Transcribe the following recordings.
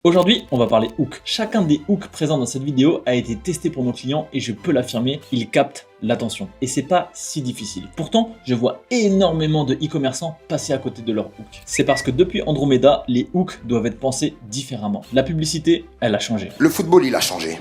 Aujourd'hui, on va parler hook. Chacun des hooks présents dans cette vidéo a été testé pour nos clients et je peux l'affirmer, ils captent l'attention. Et c'est pas si difficile. Pourtant, je vois énormément de e-commerçants passer à côté de leurs hooks. C'est parce que depuis Andromeda, les hooks doivent être pensés différemment. La publicité, elle a changé. Le football, il a changé.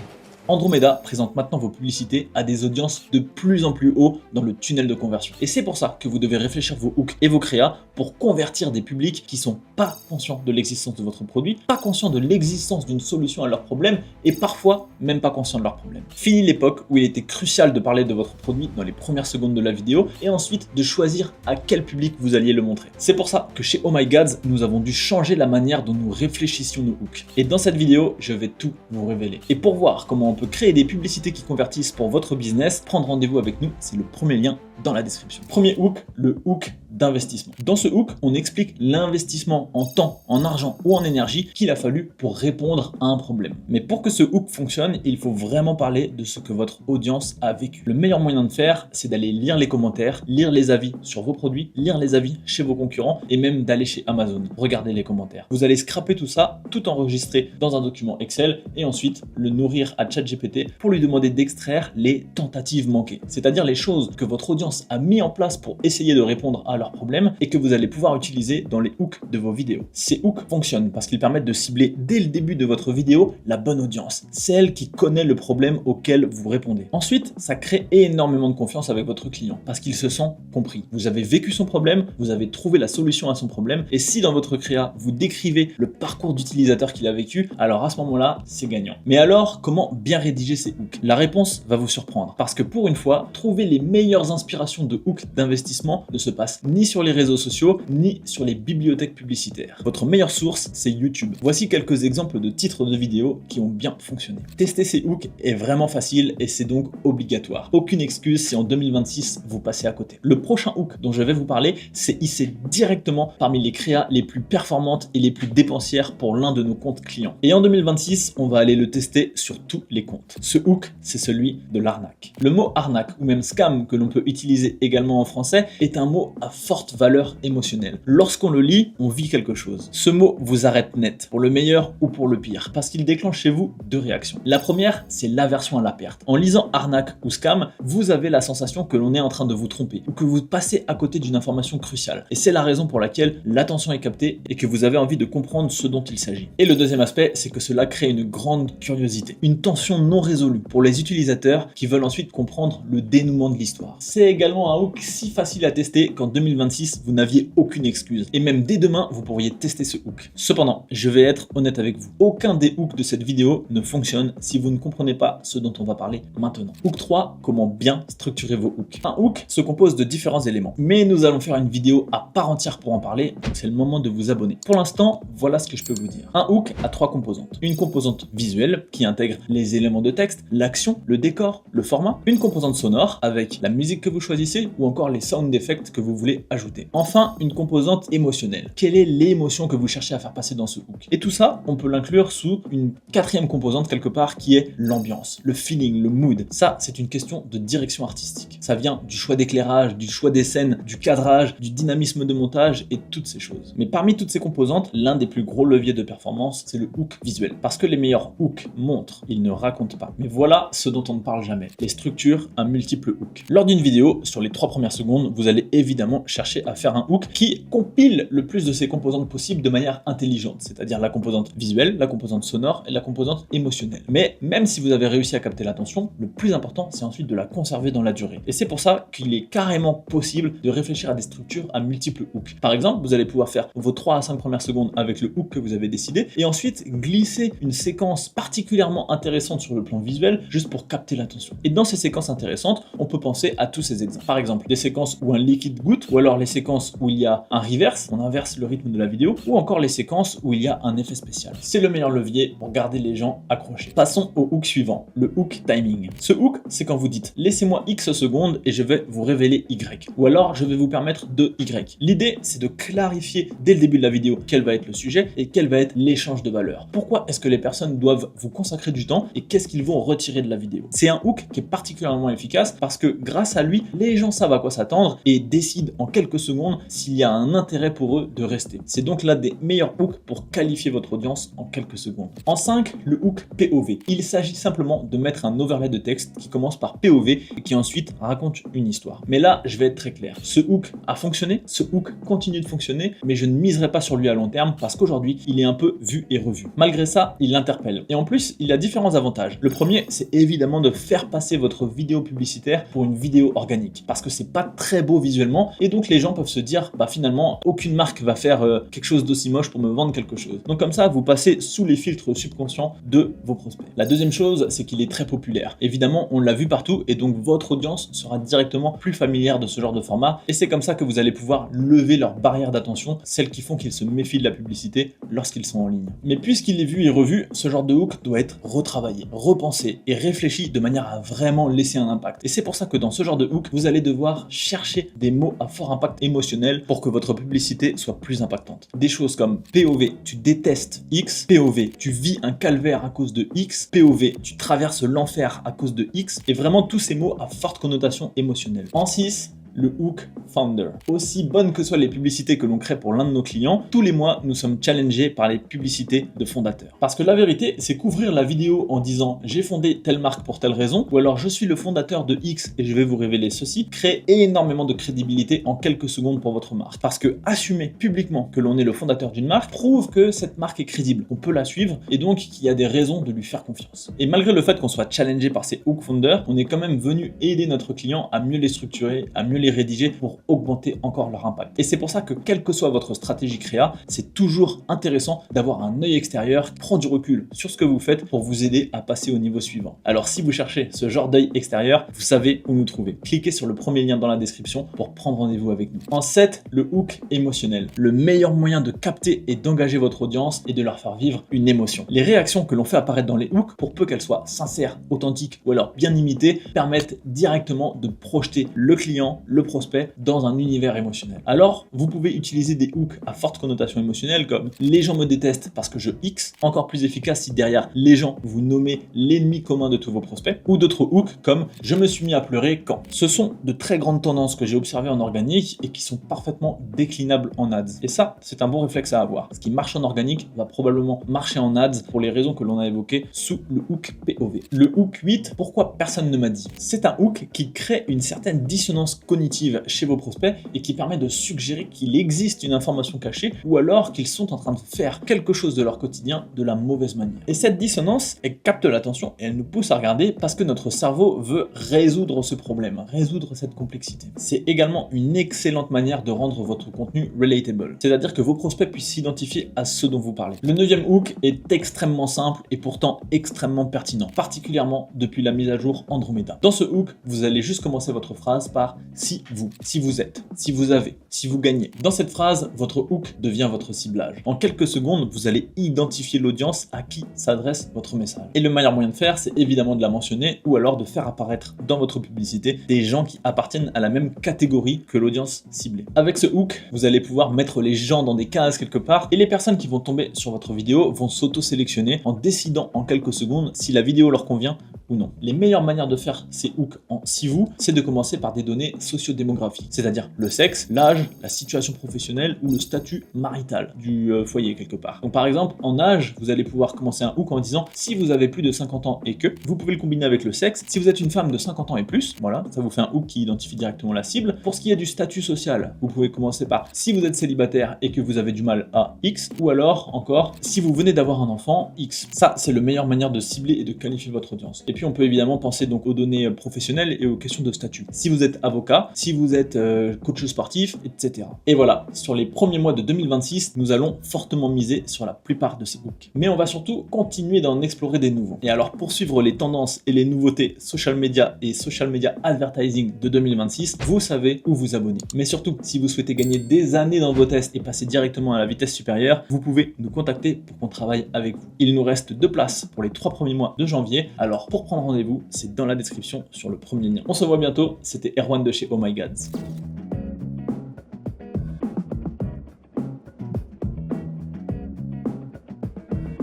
Andromeda présente maintenant vos publicités à des audiences de plus en plus haut dans le tunnel de conversion. Et c'est pour ça que vous devez réfléchir vos hooks et vos créas pour convertir des publics qui sont pas conscients de l'existence de votre produit, pas conscients de l'existence d'une solution à leurs problèmes et parfois même pas conscients de leurs problèmes. Fini l'époque où il était crucial de parler de votre produit dans les premières secondes de la vidéo et ensuite de choisir à quel public vous alliez le montrer. C'est pour ça que chez Oh My Gods, nous avons dû changer la manière dont nous réfléchissions nos hooks. Et dans cette vidéo, je vais tout vous révéler. Et pour voir comment on peut créer des publicités qui convertissent pour votre business, prendre rendez-vous avec nous, c'est le premier lien dans la description. Premier hook, le hook d'investissement. Dans ce hook, on explique l'investissement en temps, en argent ou en énergie qu'il a fallu pour répondre à un problème. Mais pour que ce hook fonctionne, il faut vraiment parler de ce que votre audience a vécu. Le meilleur moyen de faire, c'est d'aller lire les commentaires, lire les avis sur vos produits, lire les avis chez vos concurrents et même d'aller chez Amazon. Regardez les commentaires. Vous allez scraper tout ça, tout enregistrer dans un document Excel et ensuite le nourrir à ChatGPT pour lui demander d'extraire les tentatives manquées. C'est-à-dire les choses que votre audience a mis en place pour essayer de répondre à leurs problèmes et que vous allez pouvoir utiliser dans les hooks de vos vidéos. Ces hooks fonctionnent parce qu'ils permettent de cibler dès le début de votre vidéo la bonne audience, celle qui connaît le problème auquel vous répondez. Ensuite, ça crée énormément de confiance avec votre client parce qu'il se sent compris. Vous avez vécu son problème, vous avez trouvé la solution à son problème et si dans votre créa, vous décrivez le parcours d'utilisateur qu'il a vécu, alors à ce moment-là, c'est gagnant. Mais alors, comment bien rédiger ces hooks? La réponse va vous surprendre parce que pour une fois, trouver les meilleures inspirations de hooks d'investissement ne se passe ni sur les réseaux sociaux, ni sur les bibliothèques publicitaires. Votre meilleure source, c'est YouTube. Voici quelques exemples de titres de vidéos qui ont bien fonctionné. Tester ces hooks est vraiment facile et c'est donc obligatoire. Aucune excuse si en 2026, vous passez à côté. Le prochain hook dont je vais vous parler, c'est hisser directement parmi les créas les plus performantes et les plus dépensières pour l'un de nos comptes clients. Et en 2026, on va aller le tester sur tous les comptes. Ce hook, c'est celui de l'arnaque. Le mot arnaque ou même scam que l'on peut utiliser également en français est un mot à forte valeur émotionnelle. Lorsqu'on le lit, on vit quelque chose. Ce mot vous arrête net, pour le meilleur ou pour le pire, parce qu'il déclenche chez vous deux réactions. La première, c'est l'aversion à la perte. En lisant arnaque ou scam, vous avez la sensation que l'on est en train de vous tromper ou que vous passez à côté d'une information cruciale. Et c'est la raison pour laquelle l'attention est captée et que vous avez envie de comprendre ce dont il s'agit. Et le deuxième aspect, c'est que cela crée une grande curiosité, une tension non résolue pour les utilisateurs qui veulent ensuite comprendre le dénouement de l'histoire. C'est également un hook si facile à tester qu'en 2026, vous n'aviez aucune excuse. Et même dès demain, vous pourriez tester ce hook. Cependant, je vais être honnête avec vous. Aucun des hooks de cette vidéo ne fonctionne si vous ne comprenez pas ce dont on va parler maintenant. Hook 3, comment bien structurer vos hooks. Un hook se compose de différents éléments. Mais nous allons faire une vidéo à part entière pour en parler, donc c'est le moment de vous abonner. Pour l'instant, voilà ce que je peux vous dire. Un hook a trois composantes. Une composante visuelle qui intègre les éléments de texte, l'action, le décor, le format. Une composante sonore avec la musique que vous choisissez ou encore les sound effects que vous voulez ajouter. Enfin, une composante émotionnelle. Quelle est l'émotion que vous cherchez à faire passer dans ce hook? Et tout ça, on peut l'inclure sous une quatrième composante quelque part qui est l'ambiance, le feeling, le mood. Ça, c'est une question de direction artistique. Ça vient du choix d'éclairage, du choix des scènes, du cadrage, du dynamisme de montage et toutes ces choses. Mais parmi toutes ces composantes, l'un des plus gros leviers de performance, c'est le hook visuel. Parce que les meilleurs hooks montrent, ils ne racontent pas. Mais voilà ce dont on ne parle jamais. Les structures à multiples hooks. Lors d'une vidéo, sur les 3 premières secondes, vous allez évidemment chercher à faire un hook qui compile le plus de ces composantes possibles de manière intelligente, c'est-à-dire la composante visuelle, la composante sonore et la composante émotionnelle. Mais même si vous avez réussi à capter l'attention, le plus important, c'est ensuite de la conserver dans la durée. Et c'est pour ça qu'il est carrément possible de réfléchir à des structures à multiples hooks. Par exemple, vous allez pouvoir faire vos 3 à 5 premières secondes avec le hook que vous avez décidé et ensuite glisser une séquence particulièrement intéressante sur le plan visuel juste pour capter l'attention. Et dans ces séquences intéressantes, on peut penser à tous ces exemples. Par exemple, des séquences où un liquide goutte, ou alors les séquences où il y a un reverse, on inverse le rythme de la vidéo, ou encore les séquences où il y a un effet spécial. C'est le meilleur levier pour garder les gens accrochés. Passons au hook suivant, le hook timing. Ce hook, c'est quand vous dites « laissez-moi X secondes et je vais vous révéler Y » ou alors « je vais vous permettre de Y ». L'idée, c'est de clarifier dès le début de la vidéo quel va être le sujet et quel va être l'échange de valeur. Pourquoi est-ce que les personnes doivent vous consacrer du temps et qu'est-ce qu'ils vont retirer de la vidéo? C'est un hook qui est particulièrement efficace parce que grâce à lui, les gens savent à quoi s'attendre et décident en quelques secondes s'il y a un intérêt pour eux de rester. C'est donc l'un des meilleurs hooks pour qualifier votre audience en quelques secondes. En 5, le hook POV. Il s'agit simplement de mettre un overlay de texte qui commence par POV et qui ensuite raconte une histoire. Mais là, je vais être très clair. Ce hook a fonctionné, ce hook continue de fonctionner, mais je ne miserai pas sur lui à long terme parce qu'aujourd'hui, il est un peu vu et revu. Malgré ça, il l'interpelle. Et en plus, il a différents avantages. Le premier, c'est évidemment de faire passer votre vidéo publicitaire pour une vidéo organique parce que c'est pas très beau visuellement et donc les gens peuvent se dire, bah finalement, aucune marque va faire quelque chose d'aussi moche pour me vendre quelque chose. Donc comme ça, vous passez sous les filtres subconscients de vos prospects. La deuxième chose, c'est qu'il est très populaire. Évidemment, on l'a vu partout et donc votre audience sera directement plus familière de ce genre de format et c'est comme ça que vous allez pouvoir lever leurs barrières d'attention, celles qui font qu'ils se méfient de la publicité lorsqu'ils sont en ligne. Mais puisqu'il est vu et revu, ce genre de hook doit être retravaillé, repensé et réfléchi de manière à vraiment laisser un impact. Et c'est pour ça que dans ce genre de hook, vous allez devoir chercher des mots à fort impact émotionnel pour que votre publicité soit plus impactante. Des choses comme POV, tu détestes X, POV, tu vis un calvaire à cause de X, POV, tu traverses l'enfer à cause de X, et vraiment tous ces mots à forte connotation émotionnelle. En 6, le hook founder. Aussi bonnes que soient les publicités que l'on crée pour l'un de nos clients, tous les mois, nous sommes challengés par les publicités de fondateurs. Parce que la vérité, c'est qu'ouvrir la vidéo en disant « j'ai fondé telle marque pour telle raison » ou alors « je suis le fondateur de X et je vais vous révéler ceci » crée énormément de crédibilité en quelques secondes pour votre marque. Parce que assumer publiquement que l'on est le fondateur d'une marque prouve que cette marque est crédible, qu'on peut la suivre et donc qu'il y a des raisons de lui faire confiance. Et malgré le fait qu'on soit challengé par ces hook founders, on est quand même venu aider notre client à mieux les structurer, à mieux les rédiger pour augmenter encore leur impact. Et c'est pour ça que quelle que soit votre stratégie créa, c'est toujours intéressant d'avoir un œil extérieur qui prend du recul sur ce que vous faites pour vous aider à passer au niveau suivant. Alors si vous cherchez ce genre d'œil extérieur, vous savez où nous trouver. Cliquez sur le premier lien dans la description pour prendre rendez-vous avec nous. En 7, le hook émotionnel. Le meilleur moyen de capter et d'engager votre audience et de leur faire vivre une émotion. Les réactions que l'on fait apparaître dans les hooks, pour peu qu'elles soient sincères, authentiques ou alors bien imitées, permettent directement de projeter le client, le prospect dans un univers émotionnel. Alors, vous pouvez utiliser des hooks à forte connotation émotionnelle comme les gens me détestent parce que je X, encore plus efficace si derrière les gens vous nommez l'ennemi commun de tous vos prospects, ou d'autres hooks comme je me suis mis à pleurer quand. Ce sont de très grandes tendances que j'ai observées en organique et qui sont parfaitement déclinables en ads. Et ça, c'est un bon réflexe à avoir. Ce qui marche en organique va probablement marcher en ads pour les raisons que l'on a évoquées sous le hook POV. Le hook 8, pourquoi personne ne m'a dit? C'est un hook qui crée une certaine dissonance cognitive chez vos prospects et qui permet de suggérer qu'il existe une information cachée ou alors qu'ils sont en train de faire quelque chose de leur quotidien de la mauvaise manière. Et cette dissonance, elle capte l'attention et elle nous pousse à regarder parce que notre cerveau veut résoudre ce problème, résoudre cette complexité. C'est également une excellente manière de rendre votre contenu relatable, c'est-à-dire que vos prospects puissent s'identifier à ce dont vous parlez. Le 9e hook est extrêmement simple et pourtant extrêmement pertinent, particulièrement depuis la mise à jour Andromeda. Dans ce hook, vous allez juste commencer votre phrase par « si vous êtes », si vous avez, si vous gagnez. Dans cette phrase, votre hook devient votre ciblage. En quelques secondes, vous allez identifier l'audience à qui s'adresse votre message. Et le meilleur moyen de faire, c'est évidemment de la mentionner ou alors de faire apparaître dans votre publicité des gens qui appartiennent à la même catégorie que l'audience ciblée. Avec ce hook, vous allez pouvoir mettre les gens dans des cases quelque part et les personnes qui vont tomber sur votre vidéo vont s'auto-sélectionner en décidant en quelques secondes si la vidéo leur convient ou non. Les meilleures manières de faire ces hooks en si vous, c'est de commencer par des données sociodémographiques, c'est-à-dire le sexe, l'âge, la situation professionnelle ou le statut marital du foyer quelque part. Donc par exemple, en âge, vous allez pouvoir commencer un hook en disant si vous avez plus de 50 ans et que, vous pouvez le combiner avec le sexe. Si vous êtes une femme de 50 ans et plus, voilà, ça vous fait un hook qui identifie directement la cible. Pour ce qui est du statut social, vous pouvez commencer par si vous êtes célibataire et que vous avez du mal à X, ou alors encore si vous venez d'avoir un enfant X. Ça, c'est la meilleure manière de cibler et de qualifier votre audience. Et puis on peut évidemment penser donc aux données professionnelles et aux questions de statut. Si vous êtes avocat, si vous êtes coach sportif, etc. Et voilà, sur les premiers mois de 2026, nous allons fortement miser sur la plupart de ces hooks. Mais on va surtout continuer d'en explorer des nouveaux. Et alors pour suivre les tendances et les nouveautés social media et social media advertising de 2026, vous savez où vous abonner. Mais surtout, si vous souhaitez gagner des années dans vos tests et passer directement à la vitesse supérieure, vous pouvez nous contacter pour qu'on travaille avec vous. Il nous reste 2 places pour les 3 premiers mois de janvier, alors pour prendre rendez-vous, c'est dans la description sur le premier lien. On se voit bientôt, c'était Erwan de chez Oh My Gods.